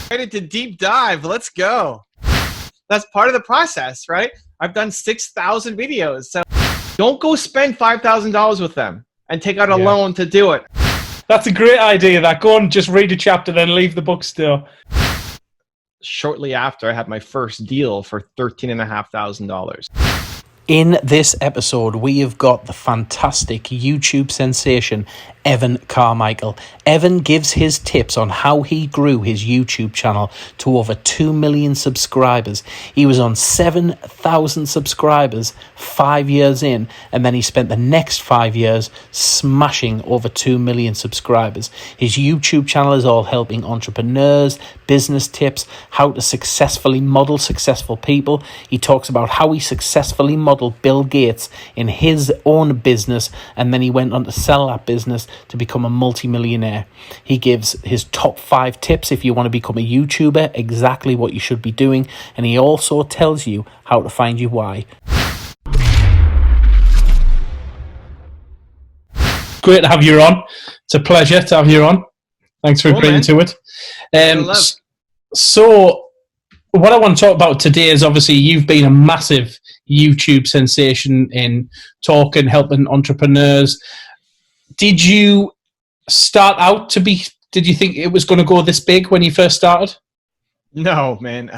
Ready to deep dive. Let's go. That's part of the process, right? I've done 6,000 videos. So don't go spend $5,000 with them and take out a loan to do it. That's a great idea. That go and just read a chapter, then leave the bookstore. Shortly after, I had my first deal for $13,500. In this episode, we have got the fantastic YouTube sensation, Evan Carmichael. Evan gives his tips on how he grew his YouTube channel to over 2 million subscribers. He was on 7,000 subscribers 5 years in, and then he spent the next 5 years smashing over 2 million subscribers. His YouTube channel is all helping entrepreneurs, business tips, how to successfully model successful people. He talks about how he successfully modeled Bill Gates in his own business, and then he went on to sell that business to become a multi-millionaire. He gives his top 5 tips if you want to become a YouTuber, exactly what you should be doing, and he also tells you how to find your why. Great to have you on. It's a pleasure to have you on. Thanks for agreeing to it. So what I want to talk about today is, obviously you've been a massive YouTube sensation in talking, helping entrepreneurs. Did you start out to be, did you think it was going to go this big when you first started? No, man.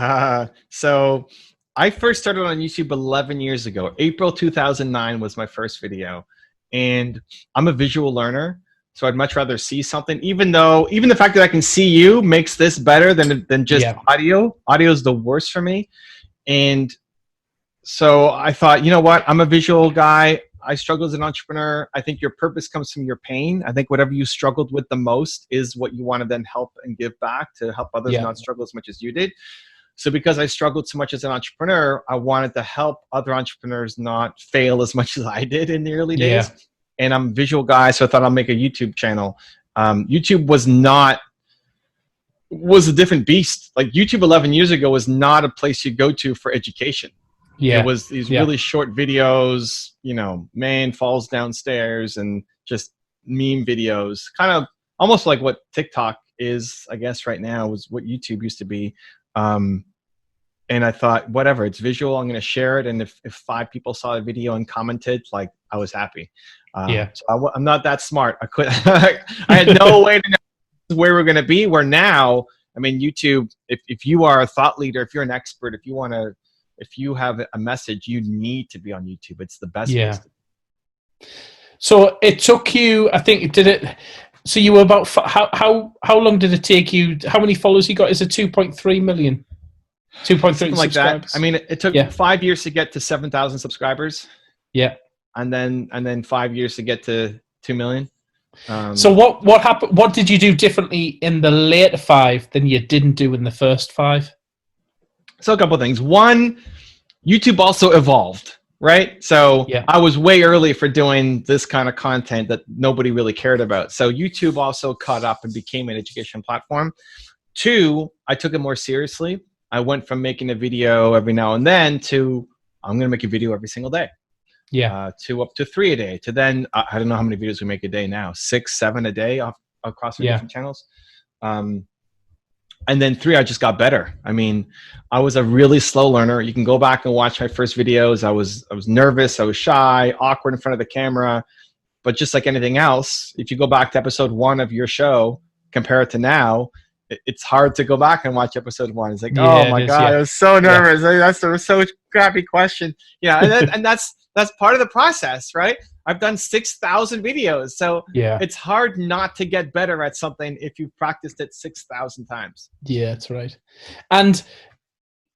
So I first started on YouTube 11 years ago. April 2009 was my first video. And I'm a visual learner, so I'd much rather see something, even the fact that I can see you makes this better than just audio. Audio is the worst for me. And so I thought, you know what? I'm a visual guy. I struggle as an entrepreneur. I think your purpose comes from your pain. I think whatever you struggled with the most is what you want to then help and give back to help others not struggle as much as you did. So because I struggled so much as an entrepreneur, I wanted to help other entrepreneurs not fail as much as I did in the early days. And I'm a visual guy, so I thought I'll make a YouTube channel. YouTube was a different beast. Like YouTube 11 years ago was not a place you go to for education. It was these really short videos, you know, man falls downstairs and just meme videos, kind of almost like what TikTok is, I guess, right now, was what YouTube used to be. And I thought, whatever, it's visual, I'm going to share it. And if 5 people saw the video and commented, like, I was happy. So I'm not that smart. I had no way to know where we're going to be. Where now, I mean, YouTube, if you are a thought leader, if you're an expert, if you have a message, you need to be on YouTube. It's the best place to be. So it took you, I think, so you were about, how long did it take you, how many followers you got? Is it 2.3 million? 2.3 Something like that. I mean, it took 5 years to get to 7,000 subscribers. Yeah. And then 5 years to get to 2 million. So what happened? What did you do differently in the later 5 than you didn't do in the first 5? So a couple of things. One, YouTube also evolved, right? So I was way early for doing this kind of content that nobody really cared about. So YouTube also caught up and became an education platform. 2, I took it more seriously. I went from making a video every now and then to I'm going to make a video every single day. To up to 3 a day. To then I don't know how many videos we make a day now. 6, 7 a day across our different channels. And then 3, I just got better. I mean, I was a really slow learner. You can go back and watch my first videos. I was nervous. I was shy, awkward in front of the camera. But just like anything else, if you go back to episode 1 of your show, compare it to now, it's hard to go back and watch episode 1. It's like, oh my God, I was so nervous. That's a so crappy question. And that's part of the process, right? I've done 6,000 videos. So it's hard not to get better at something if you've practiced it 6,000 times. Yeah, that's right. And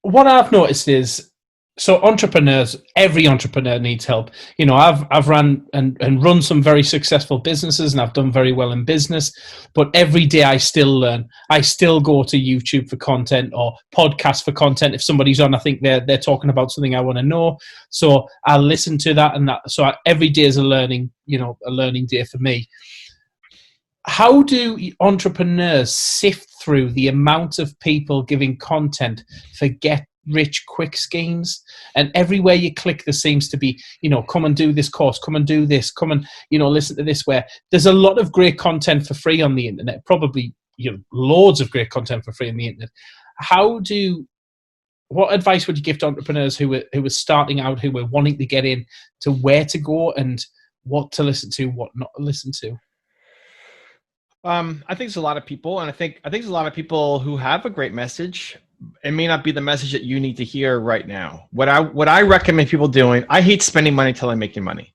what I've noticed is, so entrepreneurs, every entrepreneur needs help. You know, I've run and run some very successful businesses, and I've done very well in business, but every day I still learn. I still go to YouTube for content or podcast for content. If somebody's on, I think they're talking about something I want to know. So I'll listen to that, and that. So every day is a learning day for me. How do entrepreneurs sift through the amount of people giving content for rich quick schemes? And everywhere you click, there seems to be, come and do this course, come and do this, come and, listen to this, where there's a lot of great content for free on the internet, probably loads of great content for free on the internet. What advice would you give to entrepreneurs who were starting out, who were wanting to get in, to where to go and what to listen to, what not to listen to? I think there's a lot of people, and I think there's a lot of people who have a great message. It may not be the message that you need to hear right now. What I recommend people doing, I hate spending money till I'm making money.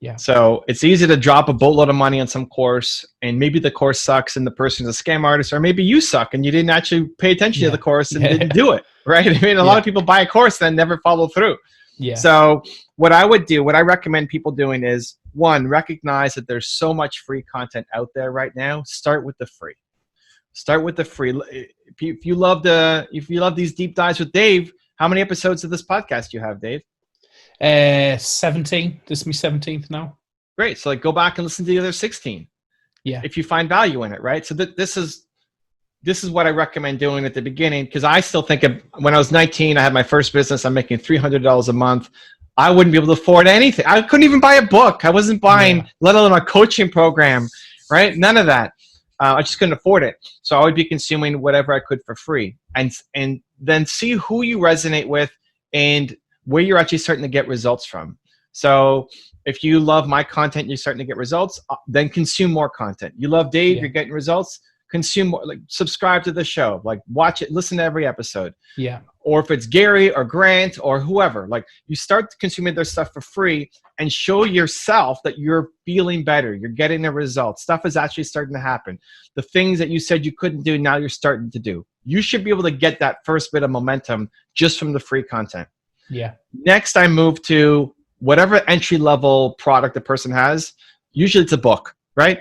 Yeah. So it's easy to drop a boatload of money on some course, and maybe the course sucks and the person's a scam artist, or maybe you suck and you didn't actually pay attention to the course and didn't do it, right? I mean, a lot of people buy a course and then never follow through. Yeah. So what I recommend people doing is, one, recognize that there's so much free content out there right now. Start with the free. If you love these deep dives with Dave, how many episodes of this podcast do you have, Dave? 17. This is my 17th now. Great. So go back and listen to the other 16. Yeah. If you find value in it, right? So this is what I recommend doing at the beginning, because I still think of when I was 19, I had my first business. I'm making $300 a month. I wouldn't be able to afford anything. I couldn't even buy a book. I wasn't buying, let alone a coaching program, right? None of that. I just couldn't afford it. So I would be consuming whatever I could for free, and then see who you resonate with and where you're actually starting to get results from. So if you love my content, you're starting to get results, then consume more content. You love Dave, you're getting results, consume more, subscribe to the show, watch it, listen to every episode. Yeah. Or if it's Gary or Grant or whoever, you start consuming their stuff for free and show yourself that you're feeling better. You're getting the results. Stuff is actually starting to happen. The things that you said you couldn't do, now you're starting to do. You should be able to get that first bit of momentum just from the free content. Yeah. Next, I move to whatever entry-level product the person has. Usually it's a book, right?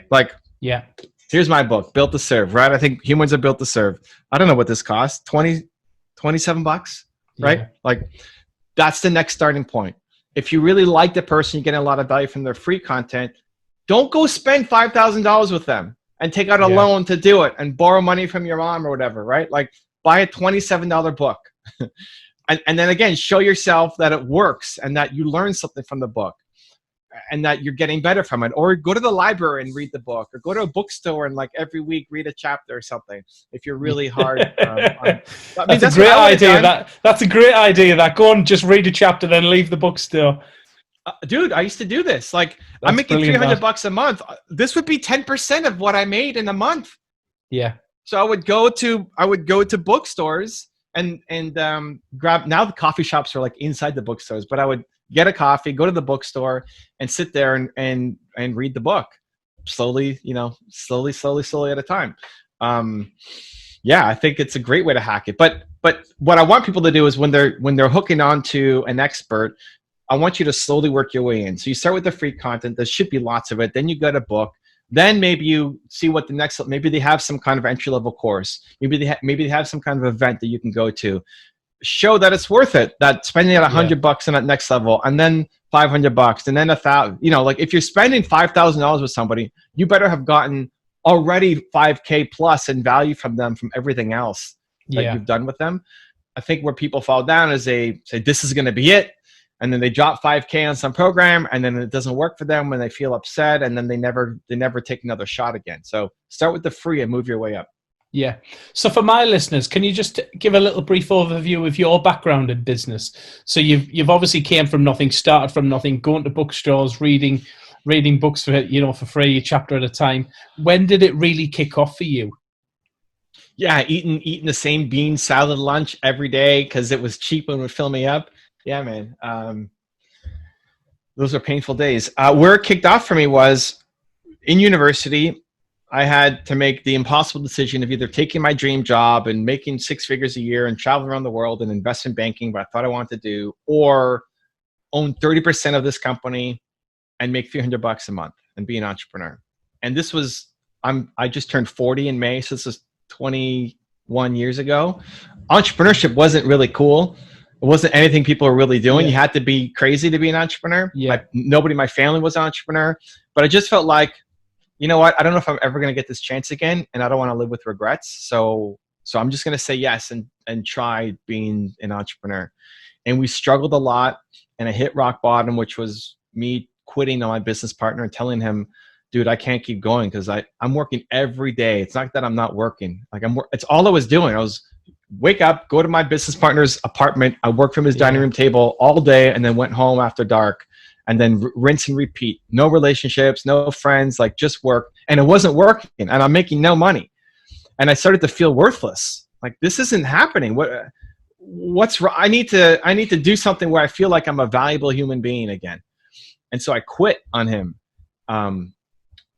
Yeah. Here's my book, Built to Serve, right? I think humans are built to serve. I don't know what this costs, $27, right? That's the next starting point. If you really like the person, you're getting a lot of value from their free content, don't go spend $5,000 with them and take out a loan to do it and borrow money from your mom or whatever, right? Buy a $27 book. And then again, show yourself that it works and that you learn something from the book and that you're getting better from it. Or go to the library and read the book, or go to a bookstore and every week read a chapter or something. If you're really hard. That's a great idea. That's a great idea. Go and just read a chapter, then leave the bookstore. Dude, I used to do this. I'm making $300 a month. This would be 10% of what I made in a month. Yeah. So I would go to bookstores and grab. Now the coffee shops are inside the bookstores, but I would get a coffee, go to the bookstore, and sit there and read the book slowly at a time. I think it's a great way to hack it. But what I want people to do is when they're hooking onto an expert, I want you to slowly work your way in. So you start with the free content. There should be lots of it. Then you get a book. Then maybe you see what the next. Maybe they have some kind of entry-level course. Maybe they have some kind of event that you can go to. Show that it's worth it. That spending at $100 on that next level, and then $500, and then $1,000. If you're spending $5,000 with somebody, you better have gotten already $5,000 plus in value from them from everything else that you've done with them. I think where people fall down is they say this is going to be it, and then they drop $5,000 on some program, and then it doesn't work for them, and they feel upset, and then they never take another shot again. So start with the free and move your way up. Yeah. So for my listeners, can you just give a little brief overview of your background in business? So you've obviously came from nothing, started from nothing, going to bookstores, reading books for free, a chapter at a time. When did it really kick off for you? Yeah, eating the same bean salad lunch every day because it was cheap and would fill me up. Yeah, man. Those are painful days. Where it kicked off for me was in university. I had to make the impossible decision of either taking my dream job and making 6 figures a year and traveling around the world and invest in banking, what I thought I wanted to do, or own 30% of this company and make $300 a month and be an entrepreneur. And this was, I just turned 40 in May, so this is 21 years ago. Entrepreneurship wasn't really cool. It wasn't anything people were really doing. You had to be crazy to be an entrepreneur. Nobody in my family was an entrepreneur, but I just felt like, you know what? I don't know if I'm ever going to get this chance again, and I don't want to live with regrets. So I'm just going to say yes and try being an entrepreneur. And we struggled a lot, and I hit rock bottom, which was me quitting on my business partner and telling him, dude, I can't keep going because I'm working every day. It's not that I'm not working. Like it's all I was doing. I was wake up, go to my business partner's apartment. I worked from his dining room table all day and then went home after dark and then rinse and repeat. No relationships, no friends, like just work. And it wasn't working and I'm making no money. And I started to feel worthless. Like this isn't happening. What's wrong? I need to do something where I feel like I'm a valuable human being again. And so I quit on him. And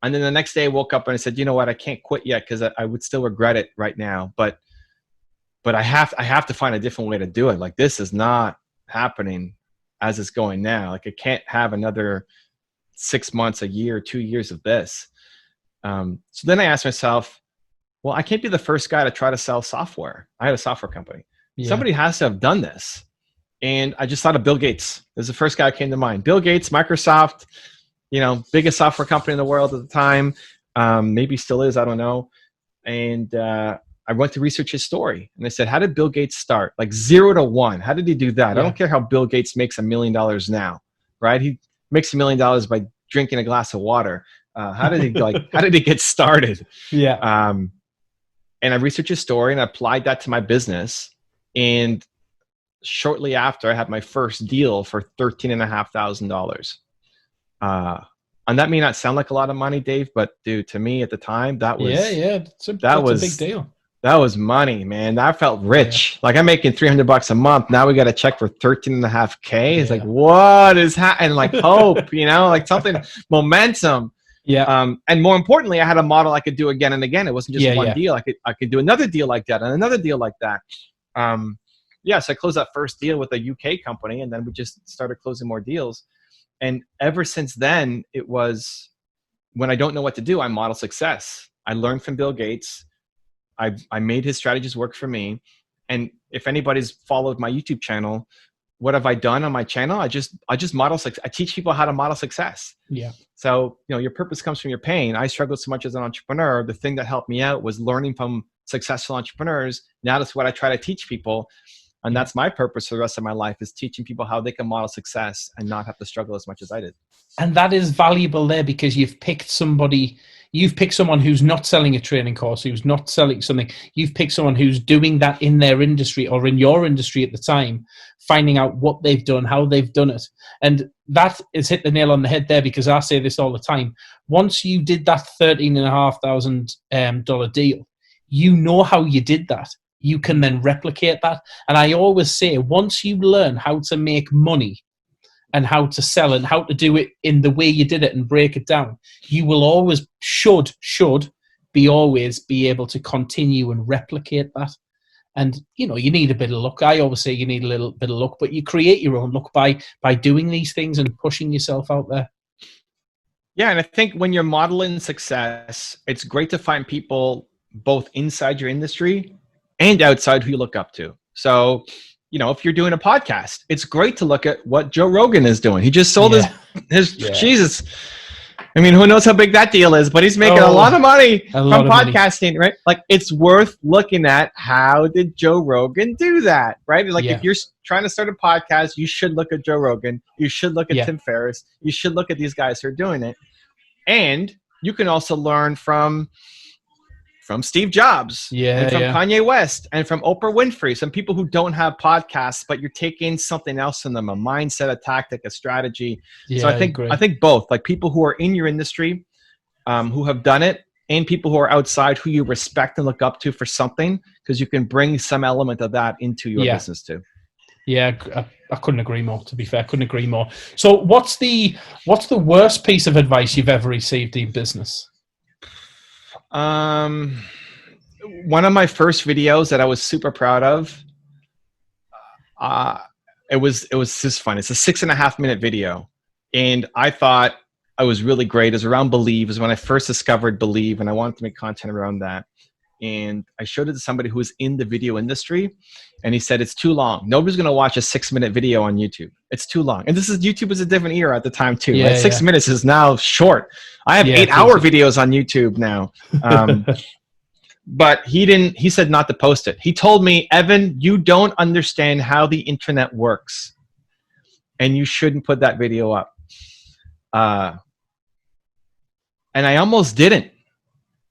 then the next day I woke up and I said, you know what? I can't quit yet because I would still regret it right now. But I have to find a different way to do it. Like this is not happening as it's going now. Like I can't have another 6 months, a year, 2 years of this. So then I asked myself, well, I can't be the first guy to try to sell software. I had a software company. Yeah. Somebody has to have done this. And I just thought of Bill Gates. There's the first guy that came to mind. Bill Gates, Microsoft, biggest software company in the world at the time. Maybe still is, I don't know. And I went to research his story. And I said, how did Bill Gates start? Like 0 to 1. How did he do that? Yeah. I don't care how Bill Gates makes $1 million now, right? He makes $1 million by drinking a glass of water. How did he get started? Yeah. And I researched his story and I applied that to my business. And shortly after, I had my first deal for $13,500. And that may not sound like a lot of money, Dave, but dude, to me at the time, that was that's a big deal. That was money, man. I felt rich. Like I'm making $300 a month. Now we got a check for $13,500. It's like, what is happening? Like hope, like something, momentum. Yeah. And more importantly, I had a model I could do again and again. It wasn't just one deal. I could do another deal like that and another deal like that. So I closed that first deal with a UK company, and then we just started closing more deals. And ever since then, it was when I don't know what to do, I model success. I learned from Bill Gates. I made his strategies work for me. And if anybody's followed my YouTube channel, what have I done on my channel? I just model success. I teach people how to model success. Yeah. So, your purpose comes from your pain. I struggled so much as an entrepreneur. The thing that helped me out was learning from successful entrepreneurs. Now that's what I try to teach people. And that's my purpose for the rest of my life, is teaching people how they can model success and not have to struggle as much as I did. And that is valuable there because you've picked someone who's not selling a training course, who's not selling something. You've picked someone who's doing that in their industry or in your industry at the time, finding out what they've done, how they've done it. And that is hit the nail on the head there, because I say this all the time. Once you did that $13,500 deal, you know how you did that. You can then replicate that. And I always say, once you learn how to make money and how to sell and how to do it in the way you did it and break it down, you will always should be able to continue and replicate that. And, you need a bit of luck. I always say you need a little bit of luck, but you create your own luck by doing these things and pushing yourself out there. Yeah. And I think when you're modeling success, it's great to find people both inside your industry and outside who you look up to. So, if you're doing a podcast, it's great to look at what Joe Rogan is doing. He just sold his Jesus. I mean, who knows how big that deal is, but he's making a lot of money from podcasting, right? Like, it's worth looking at, how did Joe Rogan do that, right? Like, if you're trying to start a podcast, you should look at Joe Rogan. You should look at Tim Ferriss. You should look at these guys who are doing it. And you can also learn from Steve Jobs, and from Kanye West, and from Oprah Winfrey, some people who don't have podcasts, but you're taking something else from them, a mindset, a tactic, a strategy. So I think both, like people who are in your industry, who have done it, and people who are outside who you respect and look up to for something, because you can bring some element of that into your business too. Yeah, I couldn't agree more, to be fair. I couldn't agree more. So what's the worst piece of advice you've ever received in business? One of my first videos that I was super proud of, it was just fun. It's a 6.5 minute video. And I thought I was really great. It was around Believe. It was when I first discovered Believe, and I wanted to make content around that. And I showed it to somebody who was in the video industry, and he said, it's too long. Nobody's going to watch a 6-minute video on YouTube. It's too long. And YouTube was a different era at the time too. Right? 6 minutes is now short. I have 8-hour videos on YouTube now. But he said not to post it. He told me, Evan, you don't understand how the internet works, and you shouldn't put that video up. and I almost didn't.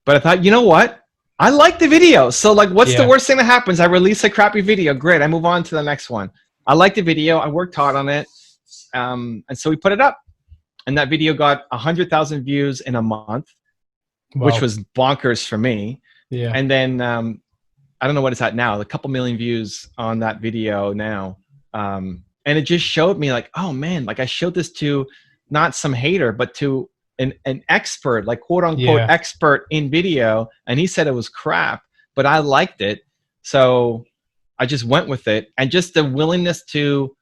But I thought, you know what? I like the video. So like, what's the worst thing that happens? I release a crappy video. Great. I move on to the next one. I like the video. I worked hard on it. And so we put it up. And that video got 100,000 views in a month, which was bonkers for me. Yeah. And then I don't know what it's at now, a couple million views on that video now. And it just showed me like, oh man, like I showed this to not some hater, but to an expert, like quote unquote expert in video. And he said it was crap, but I liked it. So I just went with it. And just the willingness to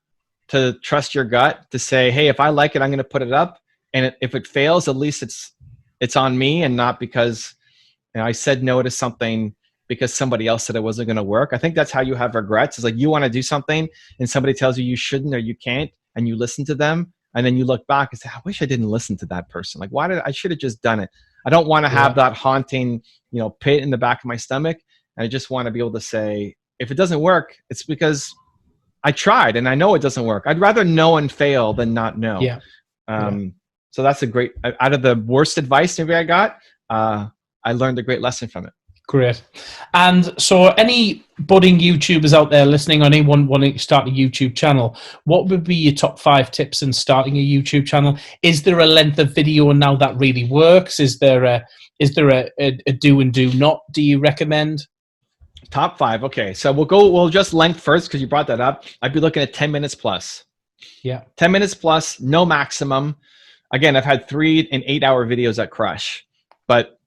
trust your gut, to say, hey, if I like it, I'm going to put it up. And if it fails, at least it's on me and not because I said no to something because somebody else said it wasn't going to work. I think that's how you have regrets. It's like you want to do something and somebody tells you shouldn't or you can't, and you listen to them. And then you look back and say, I wish I didn't listen to that person. Like, I should have just done it. I don't want to have that haunting, pit in the back of my stomach. And I just want to be able to say, if it doesn't work, it's because I tried and I know it doesn't work. I'd rather know and fail than not know. Yeah. So that's a great, out of the worst advice maybe I got, I learned a great lesson from it. Great. And so any budding YouTubers out there listening, or anyone wanting to start a YouTube channel, what would be your top 5 tips in starting a YouTube channel? Is there a length of video now that really works? Is there a do and do not do you recommend? Top 5. Okay. So we'll just length first because you brought that up. I'd be looking at 10 minutes plus. Yeah. 10 minutes plus, no maximum. Again, I've had 3 and 8 hour videos that crush. But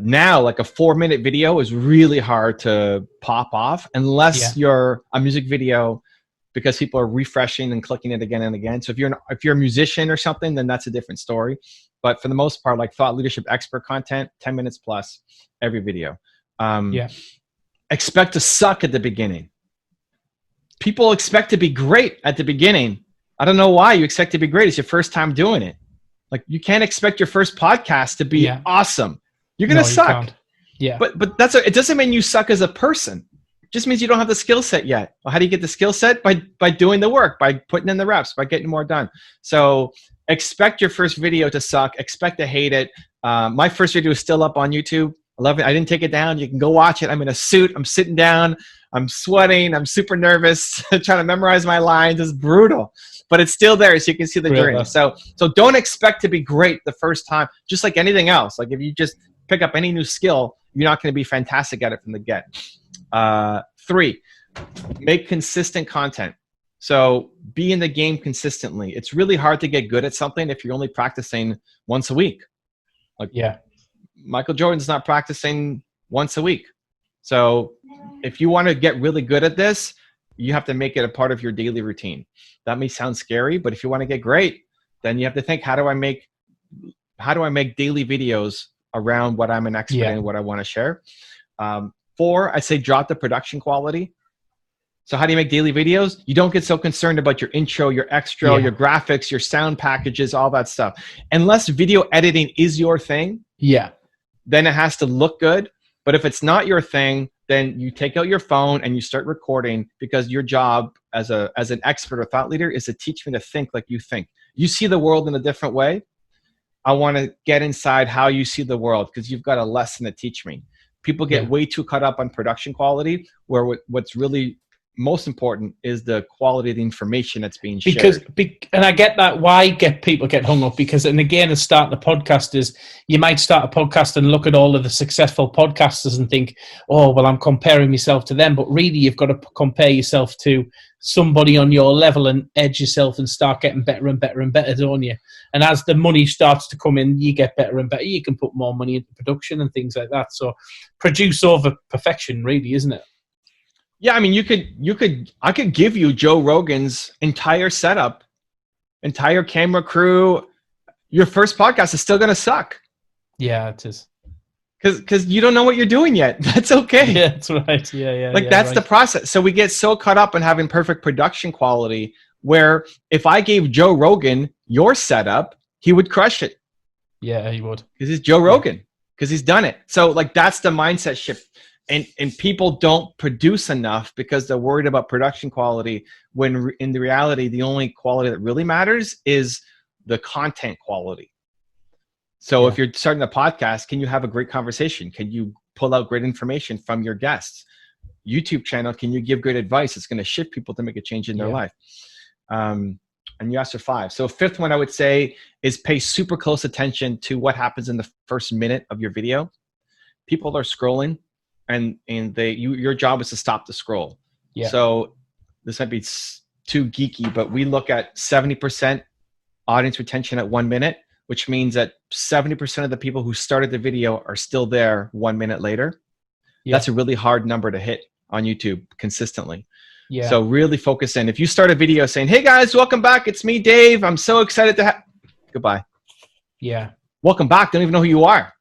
now like a 4-minute video is really hard to pop off unless you're a music video, because people are refreshing and clicking it again and again. So if you're a musician or something, then that's a different story. But for the most part, like thought leadership expert content, 10 minutes plus every video. Expect to suck at the beginning. People expect to be great at the beginning. I don't know why you expect to be great. It's your first time doing it. Like you can't expect your first podcast to be awesome. You're going to suck. But it doesn't mean you suck as a person. It just means you don't have the skill set yet. Well, how do you get the skill set? By doing the work, by putting in the reps, by getting more done. So expect your first video to suck. Expect to hate it. My first video is still up on YouTube. I love it. I didn't take it down. You can go watch it. I'm in a suit. I'm sitting down. I'm sweating. I'm super nervous. trying to memorize my lines. It's brutal. But it's still there, so you can see the journey. So don't expect to be great the first time, just like anything else. Like if you just pick up any new skill, you're not going to be fantastic at it from the get. 3, make consistent content. So be in the game consistently. It's really hard to get good at something if you're only practicing once a week. Like Michael Jordan's not practicing once a week. So if you want to get really good at this, you have to make it a part of your daily routine. That may sound scary, but if you want to get great, then you have to think, how do I make daily videos around what I'm an expert in and what I want to share? 4, I say drop the production quality. So how do you make daily videos? You don't get so concerned about your intro, your extra, your graphics, your sound packages, all that stuff. Unless video editing is your thing, then it has to look good. But if it's not your thing, then you take out your phone and you start recording, because your job as an expert or thought leader is to teach me to think like you think. You see the world in a different way. I want to get inside how you see the world, because you've got a lesson to teach me. People get way too caught up on production quality, where what's really most important is the quality of the information that's being shared. And I get that, why people get hung up, because, and again, as starting a podcast is, you might start a podcast and look at all of the successful podcasters and think, oh, well, I'm comparing myself to them. But really, you've got to compare yourself to somebody on your level and edge yourself and start getting better and better and better, don't you? And as the money starts to come in, you get better and better. You can put more money into production and things like that. So produce over perfection, really, isn't it? Yeah, I mean, I could give you Joe Rogan's entire setup, entire camera crew. Your first podcast is still going to suck. Yeah, it is. Because you don't know what you're doing yet. That's okay. Yeah, that's right. Yeah. That's the process. So we get so caught up in having perfect production quality, where if I gave Joe Rogan your setup, he would crush it. Yeah, he would. Because he's Joe Rogan. Because he's done it. So that's the mindset shift. And people don't produce enough because they're worried about production quality, when in the reality, the only quality that really matters is the content quality. So Yeah. if you're starting a podcast, can you have a great conversation? Can you pull out great information from your guests? YouTube channel, can you give great advice? It's going to shift people to make a change in their life. And you asked for 5. So 5th one I would say is pay super close attention to what happens in the first minute of your video. People are scrolling, and your job is to stop the scroll. Yeah. So this might be too geeky, but we look at 70% audience retention at 1 minute, which means that 70% of the people who started the video are still there 1 minute later. Yeah. That's a really hard number to hit on YouTube consistently. Yeah. So really focus in. If you start a video saying, "Hey guys, welcome back. It's me, Dave. I'm so excited to have," goodbye. Yeah. Welcome back. Don't even know who you are.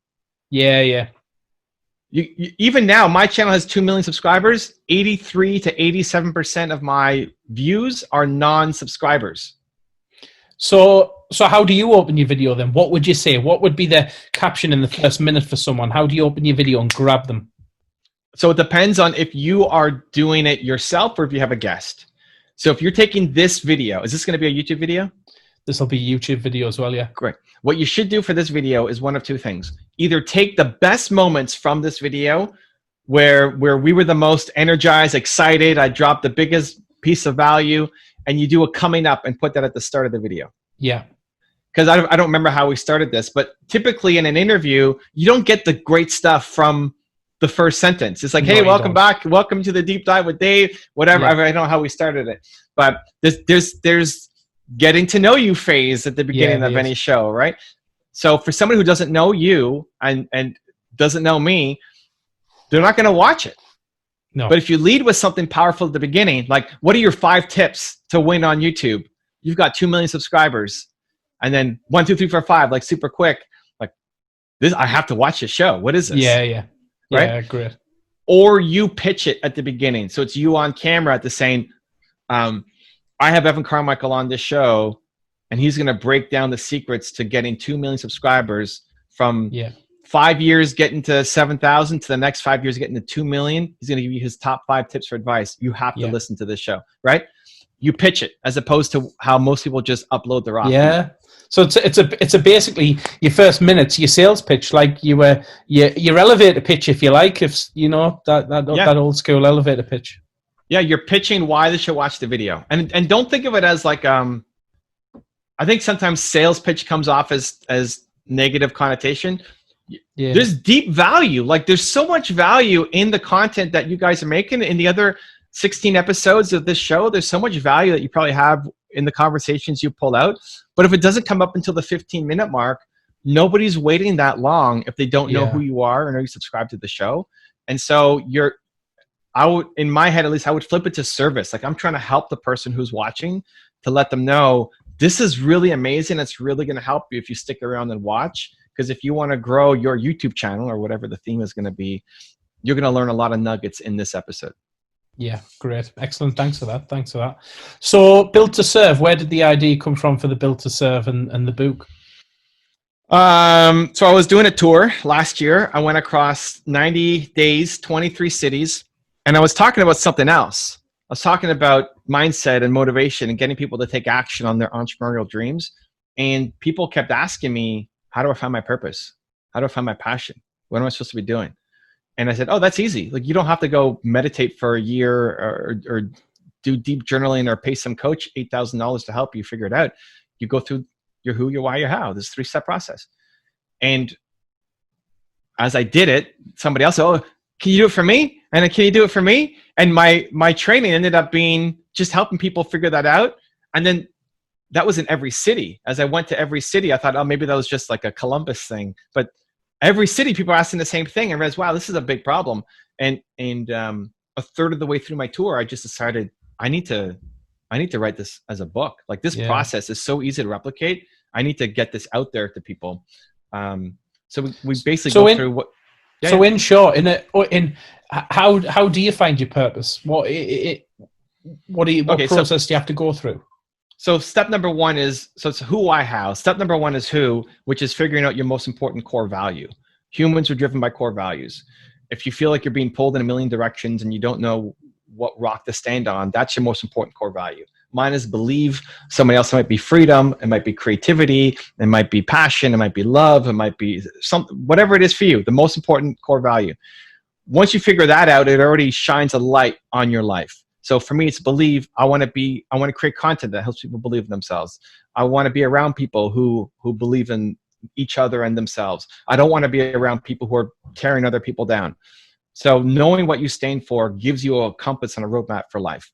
Yeah. Yeah. You even now, my channel has 2 million subscribers. 83 to 87% of my views are non-subscribers. So how do you open your video then? What would you say? What would be the caption in the first minute for someone? How do you open your video and grab them? So it depends on if you are doing it yourself or if you have a guest. So if you're taking this video, is this going to be a YouTube video? This will be a YouTube video as well, yeah. Great. What you should do for this video is one of 2 things. Either take the best moments from this video where we were the most energized, excited, I dropped the biggest piece of value, and you do a coming up and put that at the start of the video. Yeah. Because I don't remember how we started this, but typically in an interview, you don't get the great stuff from the first sentence. It's like, "Hey, welcome back. Welcome to the deep dive with Dave," whatever. Yeah. I don't know how we started it, but there's getting to know you phase at the beginning of any show, right? So for somebody who doesn't know you and doesn't know me, they're not going to watch it. No. But if you lead with something powerful at the beginning, like, what are your 5 tips to win on YouTube? You've got 2 million subscribers, and then 1, 2, 3, 4, 5, like super quick. Like this, I have to watch this show. What is this? Yeah. Right? Yeah, great. Or you pitch it at the beginning. So it's you on camera at the saying, I have Evan Carmichael on this show, and he's going to break down the secrets to getting 2 million subscribers from 5 years getting to 7,000 to the next 5 years getting to 2 million. He's going to give you his top 5 tips for advice. You have to listen to this show, right? You pitch it as opposed to how most people just upload the raw. Yeah. So it's a basically your first minutes, your sales pitch, like your elevator pitch, if you like, if you know that old school elevator pitch. Yeah, you're pitching why they should watch the video, and don't think of it as like I think sometimes sales pitch comes off as negative connotation. Yeah. There's deep value. Like there's so much value in the content that you guys are making. In the other 16 episodes of this show, there's so much value that you probably have in the conversations you pull out. But if it doesn't come up until the 15-minute mark, nobody's waiting that long if they don't know who you are and are you subscribed to the show. And so in my head at least, I would flip it to service. Like I'm trying to help the person who's watching to let them know this is really amazing. It's really going to help you if you stick around and watch. Because if you want to grow your YouTube channel or whatever the theme is going to be, you're going to learn a lot of nuggets in this episode. Yeah, great. Excellent. Thanks for that. So Built to Serve, where did the idea come from for the Built to Serve and the book? So I was doing a tour last year. I went across 90 days, 23 cities, and I was talking about something else. I was talking about mindset and motivation and getting people to take action on their entrepreneurial dreams. And people kept asking me, how do I find my purpose? How do I find my passion? What am I supposed to be doing? And I said, oh, that's easy. Like you don't have to go meditate for a year or do deep journaling or pay some coach $8,000 to help you figure it out. You go through your who, your why, your how. This 3-step process. And as I did it, somebody else said, oh, can you do it for me? And then, can you do it for me? And my training ended up being just helping people figure that out. And then that was in every city. As I went to every city, I thought, oh, maybe that was just like a Columbus thing. But every city, people are asking the same thing. And I realized, wow, this is a big problem. And a third of the way through my tour, I just decided I need to write this as a book. Like this process is so easy to replicate. I need to get this out there to people. So we basically go through what. Yeah, so in short, how do you find your purpose? What process do you have to go through? So step number 1 is, so it's who, why, how. Step number 1 is who, which is figuring out your most important core value. Humans are driven by core values. If you feel like you're being pulled in a million directions and you don't know what rock to stand on, that's your most important core value. Mine is believe. Somebody else might be freedom. It might be creativity. It might be passion. It might be love. It might be whatever it is for you, the most important core value. Once you figure that out, it already shines a light on your life. So for me, it's believe. I want to create content that helps people believe in themselves. I want to be around people who believe in each other and themselves. I don't want to be around people who are tearing other people down. So knowing what you stand for gives you a compass and a roadmap for life.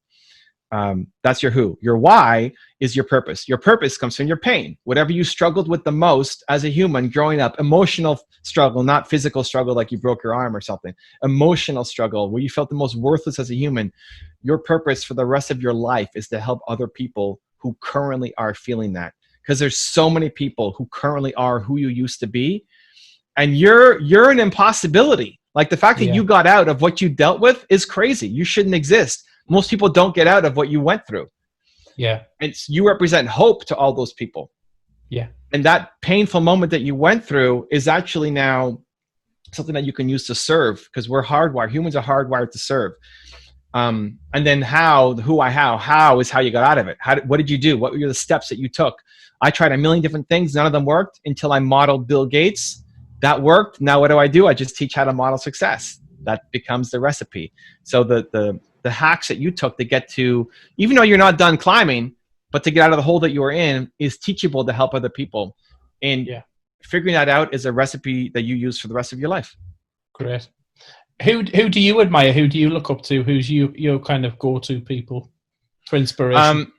That's your who. Your why is your purpose. Your purpose comes from your pain. Whatever you struggled with the most as a human growing up, emotional struggle, not physical struggle like you broke your arm or something, emotional struggle where you felt the most worthless as a human. Your purpose for the rest of your life is to help other people who currently are feeling that. Because there's so many people who currently are who you used to be. And you're an impossibility. Like the fact that you got out of what you dealt with is crazy. You shouldn't exist. Most people don't get out of what you went through. Yeah. And you represent hope to all those people. Yeah. And that painful moment that you went through is actually now something that you can use to serve, because we're hardwired. Humans are hardwired to serve. And then how is how you got out of it. What did you do? What were the steps that you took? I tried a million different things. None of them worked until I modeled Bill Gates. That worked. Now what do? I just teach how to model success. That becomes the recipe. So the hacks that you took to get to, even though you're not done climbing, but to get out of the hole that you were in is teachable to help other people. And figuring that out is a recipe that you use for the rest of your life. Great. Who do you admire? Who do you look up to? Who's your kind of go-to people for inspiration?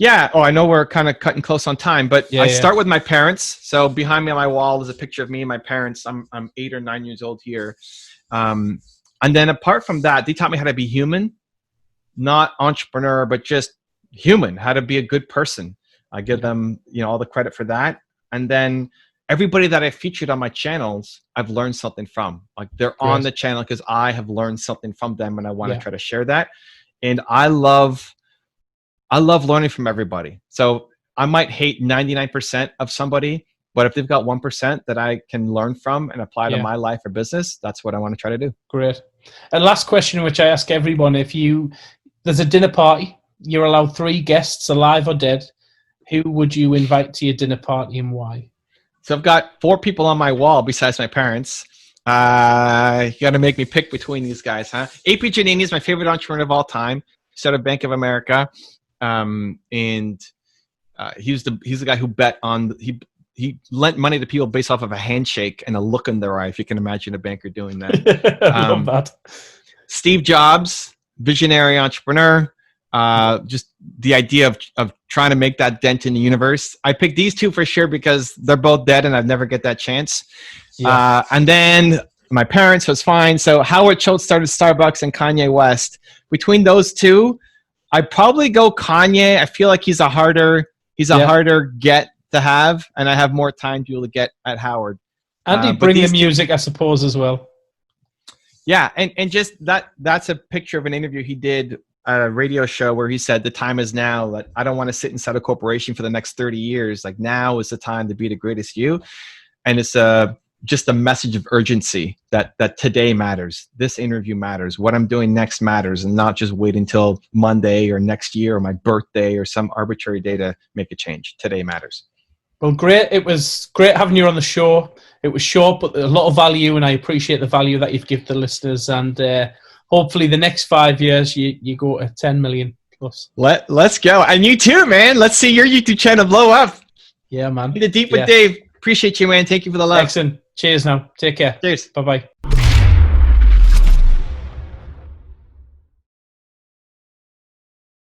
I know we're kind of cutting close on time, but I start with my parents. So behind me on my wall is a picture of me and my parents. I'm 8 or 9 years old here. And then apart from that, they taught me how to be human, not entrepreneur, but just human, how to be a good person. I give them, all the credit for that. And then everybody that I featured on my channels, I've learned something from. Like they're on the channel because I have learned something from them and I want to try to share that. And I love learning from everybody. So I might hate 99% of somebody, but if they've got 1% that I can learn from and apply to my life or business, that's what I want to try to do. Great. And last question, which I ask everyone, there's a dinner party, you're allowed 3 guests, alive or dead, who would you invite to your dinner party and why? So I've got 4 people on my wall besides my parents. You got to make me pick between these guys, huh? A.P. Giannini is my favorite entrepreneur of all time. Started Bank of America. And he's the guy who bet on, he lent money to people based off of a handshake and a look in their eye, if you can imagine a banker doing that. I love that. Steve Jobs, visionary entrepreneur. Just the idea of trying to make that dent in the universe. I picked these 2 for sure because they're both dead and I've never get that chance. And then my parents was fine. So Howard Schultz started Starbucks and Kanye West. Between those 2, I'd probably go Kanye. I feel like he's a harder get to have, and I have more time to be able to get at Howard. And he'd bring the music, I suppose, as well. Yeah, and just that's a picture of an interview he did at a radio show where he said, the time is now. That I don't want to sit inside a corporation for the next 30 years. Like now is the time to be the greatest you. And it's just a message of urgency that today matters. This interview matters. What I'm doing next matters, and not just wait until Monday or next year or my birthday or some arbitrary day to make a change. Today matters. Well, great. It was great having you on the show. It was short, but a lot of value, and I appreciate the value that you've given the listeners. And hopefully the next 5 years you go to 10 million plus. Let's go. And you too, man. Let's see your YouTube channel blow up. Yeah, man. The Deep with Dave. Appreciate you, man. Thank you for the love. Excellent. Cheers now. Take care. Cheers. Bye-bye.